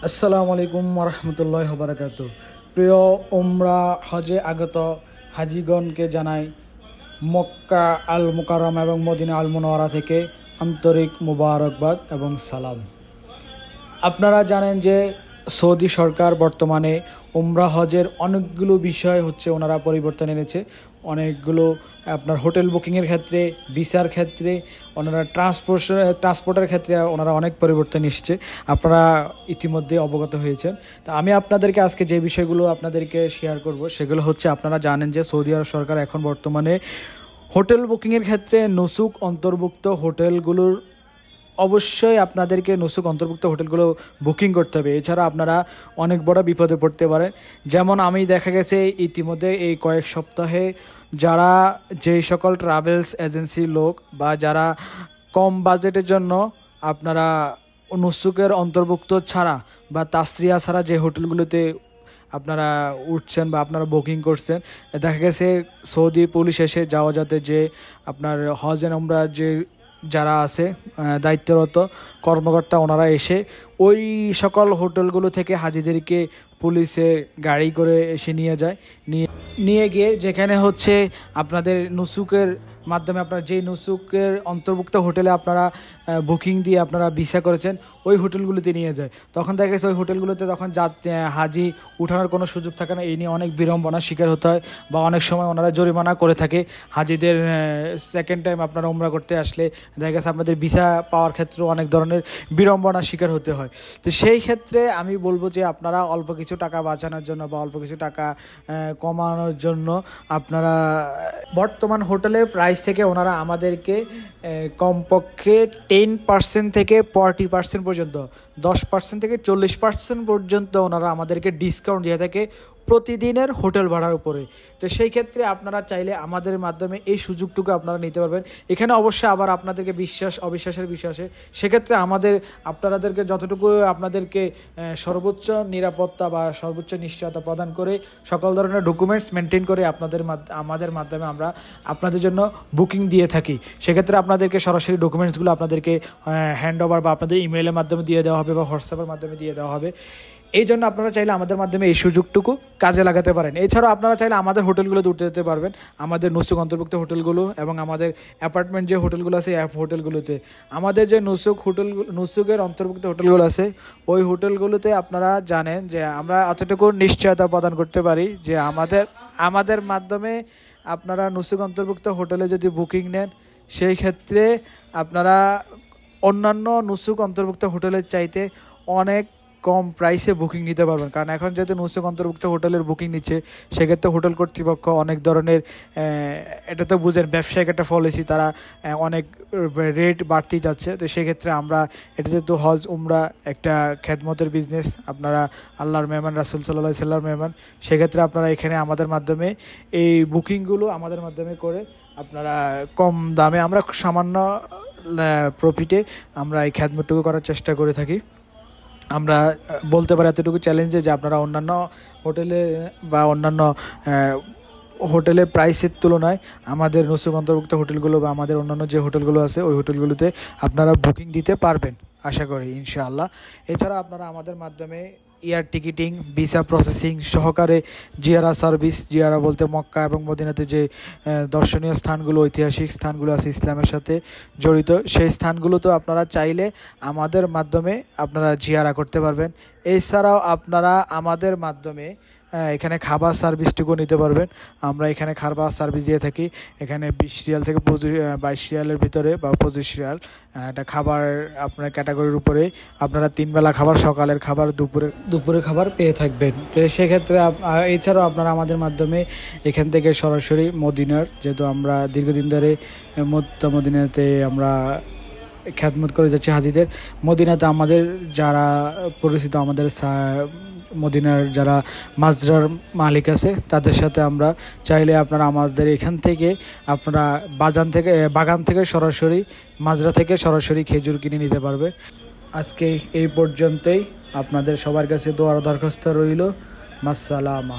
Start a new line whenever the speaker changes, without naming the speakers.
আসসালামু আলাইকুম ওরহমতুল্লাহি বারাকাতু। প্রিয় উমরা হজে আগত হাজিগণকে জানাই মক্কা আল মুকাররমা এবং মদিনা আল মুনাওয়ারা থেকে আন্তরিক মুবারকবাদ এবং সালাম। আপনারা জানেন যে সৌদি সরকার বর্তমানে উমরা হজের অনেকগুলো বিষয় ওনারা পরিবর্তন এনেছে। অনেকগুলো আপনার হোটেল বুকিংয়ের ক্ষেত্রে, ভিসার ক্ষেত্রে, ওনারা ট্রান্সপোর্টের ক্ষেত্রে ওনারা অনেক পরিবর্তন এসেছে। আপনারা ইতিমধ্যে অবগত হয়েছেন। তো আমি আপনাদেরকে আজকে যে বিষয়গুলো আপনাদেরকে শেয়ার করব সেগুলো হচ্ছে, আপনারা জানেন যে সৌদি আরব সরকার এখন বর্তমানে হোটেল বুকিংয়ের ক্ষেত্রে নুসুক অন্তর্ভুক্ত হোটেলগুলোর অবশ্যই আপনাদেরকে নুসুক অন্তর্ভুক্ত হোটেলগুলো বুকিং করতে হবে। এছাড়া আপনারা অনেক বড় বিপদে পড়তে পারেন। যেমন আমি দেখা গেছে ইতিমধ্যে এই কয়েক সপ্তাহে যারা যেই সকল ট্রাভেলস এজেন্সির লোক বা যারা কম বাজেটের জন্য আপনারা নুসুকের অন্তর্ভুক্ত ছাড়া বা তাসরিয়া ছাড়া যে হোটেলগুলোতে আপনারা উঠছেন বা আপনারা বুকিং করছেন, দেখা গেছে সৌদি পুলিশ এসে যাওয়া যাতে যে আপনার হজ এন্ড উমরা যে যারা আছে দায়িত্বরত কর্মকর্তা, ওনারা এসে ওই সকল হোটেলগুলো থেকে হাজিদেরকে পুলিশে গাড়ি করে এসে নিয়ে গিয়ে যেখানে হচ্ছে আপনাদের নুসুকের মাধ্যমে আপনারা যেই নুসুকের অন্তর্ভুক্ত হোটেলে আপনারা বুকিং দিয়ে আপনারা ভিসা করেছেন ওই হোটেলগুলোতে নিয়ে যায়। তখন দেখা গেছে ওই হোটেলগুলোতে তখন হাজি উঠানোর কোনো সুযোগ থাকে না। এই নিয়ে অনেক বিড়ম্বনার শিকার হতে হয় বা অনেক সময় ওনারা জরিমানা করে থাকে হাজিদের। সেকেন্ড টাইম আপনারা উমরা করতে আসলে দেখা গেছে আপনাদের ভিসা পাওয়ার ক্ষেত্রেও অনেক ধরনের বিড়ম্বনার শিকার হতে হয়। তো সেই ক্ষেত্রে আমি বলবো যে আপনারা অল্প কিছু টাকা বাঁচানোর জন্য বা অল্প কিছু টাকা কমানোর জন্য আপনারা বর্তমান হোটেলের প্রাইস থেকে ওনারা আমাদেরকে কমপক্ষে 10% থেকে 40% পর্যন্ত, 10% থেকে 40% পর্যন্ত ওনারা আমাদেরকে ডিসকাউন্ট দিয়ে থাকে প্রতিদিনের হোটেল ভাড়ার উপরে। তো সেই ক্ষেত্রে আপনারা চাইলে আমাদের মাধ্যমে এই সুযোগটুকু আপনারা নিতে পারবেন। এখানে অবশ্যই আবার আপনাদেরকে বিশ্বাস অবিশ্বাসের বিষয়, সেক্ষেত্রে আপনাদেরকে যতটুকু আপনাদেরকে সর্বোচ্চ নিরাপত্তা বা সর্বোচ্চ নিশ্চয়তা প্রদান করে সকল ধরনের ডকুমেন্টস মেনটেন করে আমাদের মাধ্যমে আমরা আপনাদের জন্য বুকিং দিয়ে থাকি। সেক্ষেত্রে আপনাদেরকে সরাসরি ডকুমেন্টসগুলো আপনাদেরকে হ্যান্ড ওভার বা আপনাদের ইমেইলের মাধ্যমে দিয়ে দেওয়া হবে বা হোয়াটসঅ্যাপের মাধ্যমে দিয়ে দেওয়া হবে। এই জন্য আপনারা চাইলে আমাদের মাধ্যমে এই সুযোগটুকু কাজে লাগাতে পারেন। এছাড়াও আপনারা চাইলে আমাদের হোটেলগুলোতে উঠতে যেতে পারবেন, আমাদের নুসুক অন্তর্ভুক্ত হোটেলগুলো এবং আমাদের অ্যাপার্টমেন্ট যে হোটেলগুলো আছে হোটেলগুলোতে। আমাদের যে নুসুকের অন্তর্ভুক্ত হোটেলগুলো আছে ওই হোটেলগুলোতে আপনারা জানেন যে আমরা এতটুকু নিশ্চয়তা প্রদান করতে পারি যে আমাদের মাধ্যমে আপনারা নুসুক অন্তর্ভুক্ত হোটেলে যদি বুকিং নেন, সেই ক্ষেত্রে আপনারা অন্যান্য নুসুক অন্তর্ভুক্ত হোটেলের চাইতে অনেক কম প্রাইসে বুকিং নিতে পারবেন। কারণ এখন যেহেতু নুসুক অন্তর্ভুক্ত হোটেলের বুকিং নিচ্ছে, সেক্ষেত্রে হোটেল কর্তৃপক্ষ অনেক ধরনের এটা তো বুঝেন ব্যবসায়িক একটা পলিসি, তারা অনেক রেট বাড়তেই যাচ্ছে। তো সেক্ষেত্রে আমরা এটা যেহেতু হজ উমরা একটা খেদমতের বিজনেস, আপনারা আল্লাহর মেহমান, রাসূল সাল্লাল্লাহু আলাইহি সাল্লামের মেহমান, সেক্ষেত্রে আপনারা এখানে আমাদের মাধ্যমে এই বুকিংগুলো আমাদের মাধ্যমে করে আপনারা কম দামে আমরা সামান্য প্রফিটে আমরা এই খেদমতটুকু করার চেষ্টা করে থাকি। আমরা বলতে পারি এতটুকু চ্যালেঞ্জে যে আপনারা অন্যান্য হোটেলে বা অন্যান্য হোটেলের প্রাইসের তুলনায় আমাদের নুসুক অন্তর্ভুক্ত হোটেলগুলো বা আমাদের অন্যান্য যে হোটেলগুলো আছে ওই হোটেলগুলোতে আপনারা বুকিং দিতে পারবেন আশা করি ইনশাআল্লাহ। এছাড়া আপনারা আমাদের মাধ্যমে এয়ার টিকিটিং, ভিসা প্রসেসিং সহকারে জিয়ারা সার্ভিস, জিয়ারা বলতে মক্কা এবং মদিনাতে যে দর্শনীয় স্থানগুলো, ঐতিহাসিক স্থানগুলো আছে ইসলামের সাথে জড়িত, সেই স্থানগুলোতেও আপনারা চাইলে আমাদের মাধ্যমে আপনারা জিয়ারা করতে পারবেন। এছাড়াও আপনারা আমাদের মাধ্যমে এখানে খাবার সার্ভিসটুকু নিতে পারবেন। আমরা এখানে খাবার সার্ভিস দিয়ে থাকি। এখানে 20 রিয়াল থেকে 22 রিয়ালের ভিতরে বা 25 রিয়াল একটা খাবার আপনার ক্যাটাগরির উপরে আপনারা 3 বেলা খাবার, সকালের খাবার, দুপুরে খাবার পেয়ে থাকবেন। তো সেক্ষেত্রে এছাড়াও আপনারা আমাদের মাধ্যমে এখান থেকে সরাসরি মদিনার, যেহেতু আমরা দীর্ঘদিন ধরে মদিনাতে আমরা খ্যাতমত করে যাচ্ছি হাজিদের, মদিনাতে আমাদের যারা পরিচিত, আমাদের মদিনার যারা মাজরার মালিক আছে তাদের সাথে আমরা চাইলে আপনারা আমাদের এখান থেকে আপনারা বাগান থেকে সরাসরি মাজরা থেকে সরাসরি খেজুর কিনে নিতে পারবে। আজকে এই পর্যন্তই। আপনাদের সবার কাছে দোয়ার দরখাস্ত রইল। মাসসালামা।